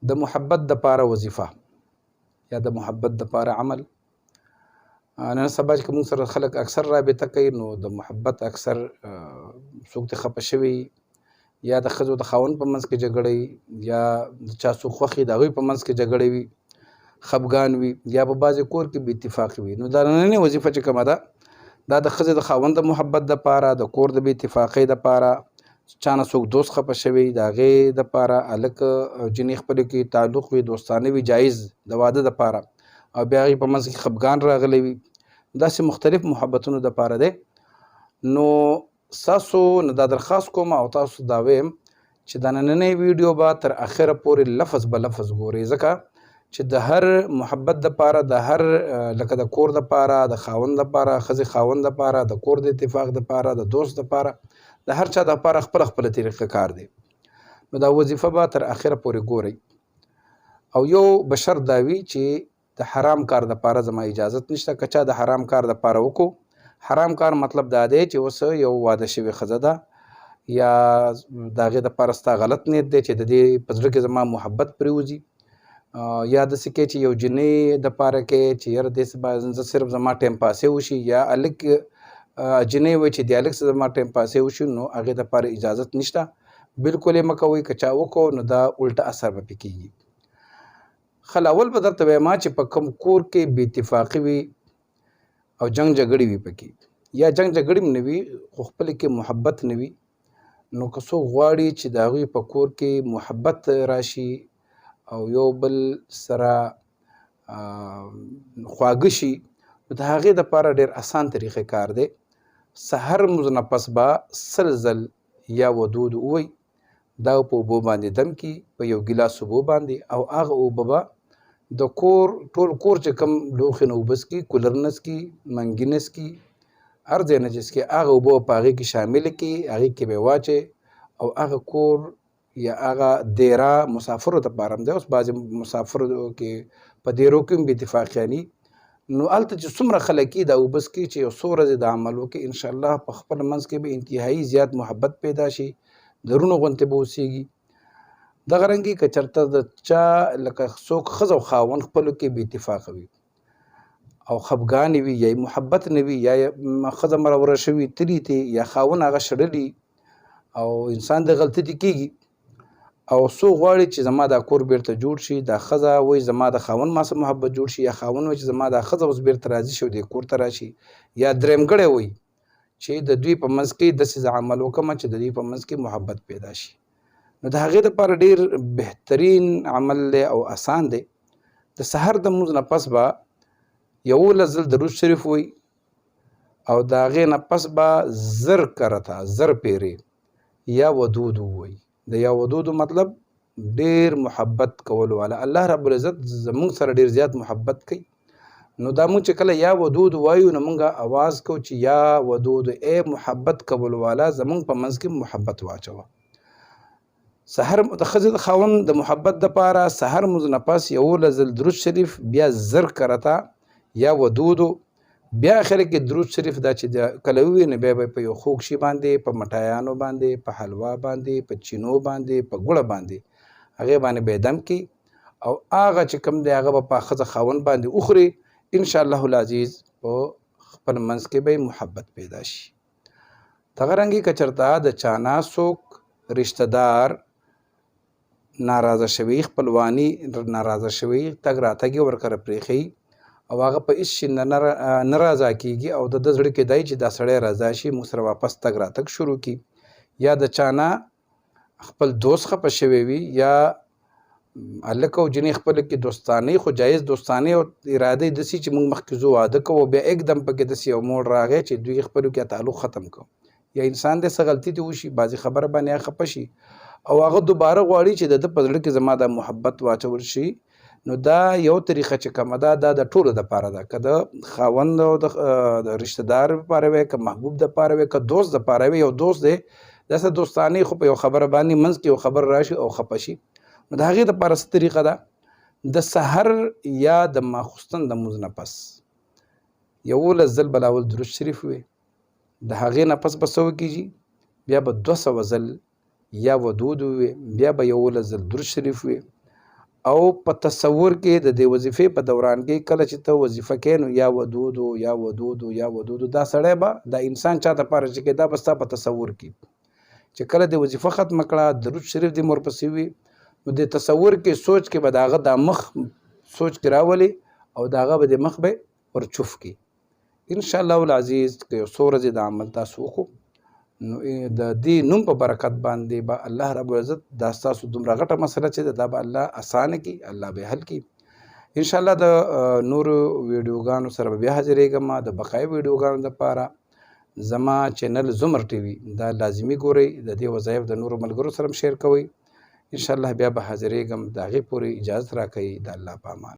د محبت د پاره وظیفه یا د محبت د پاره عمل. نن سبا چې موږ سره خلک اکثر رابطه کوي نو د محبت اکثر څوک ته خفه شوي یا د ښځو د خاوند په منځ کې جګړه وي یا د چا څوک خوښ وي د هغوی په منځ کې جګړه وي، خفګان وي یا په بعضې کور کې بې اتفاقي وي. نو دا نننۍ وظیفه چې کومه ده دا د ښځې د خاوند د محبت دپاره، د کور د بې اتفاقۍ دپاره، چا نه څوک دوست خفه شوی د هغې دپاره، هلک او جنۍ خپلو کې تعلق وي، دوستانه وي، جایز د واده دپاره، او بیا هغې په منځ کې خفګان راغلی وي، داسې مختلف محبتونو دپاره دی. نو ستاسو نه دا درخواست کوم او تاسو دا ویم چې دا نننۍ ویډیو به تر اخره پورې لفظ به لفظ ګورئ، ځکه چې د هر محبت دپاره، د هر لکه د کور دپاره، د خاوند دپاره، ښځې خاوند دپاره، د کور د اتفاق دپاره، د دوست دپاره، د هر چا دپاره خپله خپله طریقه کار دی. نو دا وظیفه به تر اخره پورې ګورئ. او یو بشر دا وي چې د حرام کار دپاره زما اجازت نشته. که چا د حرام کار دپاره وکړو، حرام کار مطلب دا دی چې اوس یو واده شوې ښځه ده یا د هغې دپاره ستا غلط نیت دی چې د دې په زړه کې زما محبت پرېوځي، یا داسې کې چې یو جنۍ دپاره کې چې یاره داسې به زه صرف زما ټایم پاسې وشي، یا هلک جنۍ وایي چې د هلک سره زما ټایم پاسې وشي، نو هغې دپاره اجازت نشته. بلکل یې مه کوئ. که چا وکړو نو دا الټه اثر به پرې کېږي. خل اول به درته وایم چې په کوم کور کې بې اتفاقي وي او جنګ جګړې وي پکې، یا جنګ جګړې هم نه وي خو خپله کې محبت نه وي، نو که څوک غواړي چې د هغوی په کور کې محبت راشي او یو بل سره خواږه شي، نو د هغې دپاره ډېر اسان طریقې کار دی. سحر لمونځ نه پس به 100 ځل یا ودود ووایي، دا په اوبو باندې دم کړي په یو ګیلاس اوبو باندې، او هغه اوبه به د کور ټول کور چې کوم لوښي نه اوبه څکي، کولر نه څکي، منګي نه څکي، هر ځای نه چې څکي، هغه اوبه په هغې کې شاملې کړي، هغې کې به یې واچوي او هغه کور یا هغه دیره مسافرو دپاره هم دی. اوس بعضې مسافرو کې په دیرو کې هم بې اتفاقیاني، نو هلته چې څومره خلک دا اوبه څکي چې یو څو ورځې د عمل وکړي، انشاءالله په خپل منځ کې به انتهایي زیات محبت پیدا شي، درونو غوندې به اوسېږي. دغه رنګې که چېرته د چا لکه څوک ښځه او خاوند خپلو کې بې اتفاقه وي او خفګانې وي یا محبت نه وي، یا ښځه مروره شوي تلي ته، یا خاوند هغه شړلي او انسان د غلطي کېږي، او څوک غواړي چې زما دا کور بیرته جوړ شي، دا ښځه وایي زما د خاوند ما سره محبت جوړ شي، یا خاوند وایي چې زما دا ښځه اوس بیرته راضي شي او دې کور ته راشي، یا درېیمګړی وایي چې د دوی په منځ کې داسې زه عمل وکړم چې د دوی په منځ کې محبت پیدا شي. نو د هغې دپاره ډېر بهترین عمل دی او اسان دی. د سحر د لمونځ نه پس به 11 ځل درود شریف وایي او د هغې نه پس به 1000 کرته 1000 پیرې یا ودود ووایي. د یا ودودو مطلب ډېر محبت کولو والا. الله رب العزت زموږ سره ډېر زیات محبت کوي، نو دا موږ چې کله یا ودود وایو نو موږ اواز کوو چې یا ودود ای محبت کولو والا زموږ په منځ کې محبت واچوه. سحر د ښځې د خاوند د محبت دپاره سحر لمونځ نه پس 11 ځل درود شریف، بیا 1000 کرته یا ودودو، بیا اخر کې درود شریف دا چې کله ووایي نو بیا به په یو خوږ شي باندې، په مټایانو باندې، په حلوا باندې، په چینو باندې، په ګوړه باندې هغې باندې به یې دم کړي او هغه چې کوم دی هغه به په ښځه خاوند باندې وخوري. انشاءالله العزیز په خپل منځ کې به محبت پیدا شي. دغه رنګې که چېرته د چا نه څوک رشته دار ناراضه شوي، خپلواني ناراضه شوي، تګ راتګ یې ورکره پرېښوي او هغه په هېڅ شي نه رضا کېږي او د ده زړه کې دی چې دا سړی رضا شي، موږ سره واپس تګ راتګ شروع کړي، یا د چا نه خپل دوست خفه شوی وي، یا هلک او جنۍ خپله کې دوستانۍ خو جایز دوستانۍ او اراده یې داسې چې موږ مخکې ځو واده کوو، بیا एकदम پکې داسې یو موړ راغی چې دوی خپلو کې تعلق ختم کړو، یا انسان دې څه غلطي دې وشي، بعضې خبره باندې هغه خفه شي او هغه دوباره غواړي چې د ده په زړه کې زما دا محبت واچول شي. نو دا یو طریقه چې کومه ده دا د ټولو دپاره ده، که د خاوند او د رشته دار دپاره وی، که محبوب دپاره وی، که دوست دپاره وی. یو دوست دی داسې دوستانې خو په یو خبره باندې منځ کې یو خبر راشي او خفه شي، نو د هغې دپاره څه طریقه ده؟ د سحر یا د ماخوستن د لمونځ نه پس 11 ځل به لاول درود شریف وي، د هغې نه پس به څه وکېږي؟ بیا به 200 ځل یا ودود وي، بیا به 11 ځل درود شریف وي او په تصور کې د دې وظیفې په دوران کې کله چې ته وظیفه کوې نو یا ودودو یا ودودو یا ودودو دا سړی به دا انسان چا دپاره چې کوي دا به ستا په تصور کې چې کله د وظیفه ختمه کړه درود شریف دې ورپسې وي نو د تصور کې سوچ کې به د هغه دا مخ سوچ کې راولي او د هغه به د مخ به ورچوف کړي انشاءالله العزیز که یو څو ورځې د عمل تاسو وکړو نو د دې نوم په برکت باندې به الله رب العزت دا ستاسو دومره غټه مسله چې دا به الله اسانه کړي الله به حل کړي انشاءالله د نورو ویډیوګانو سره به بیا حاضرېږم د بقایي ویډیوګانو دپاره زما چینل زمر ټي وي دا لازمي ګورئ د دې وظایف د نورو ملګرو سره هم شیر کوئ انشاءالله بیا به حاضرېږم د هغې پورې اجازت راکوئ د الله په امان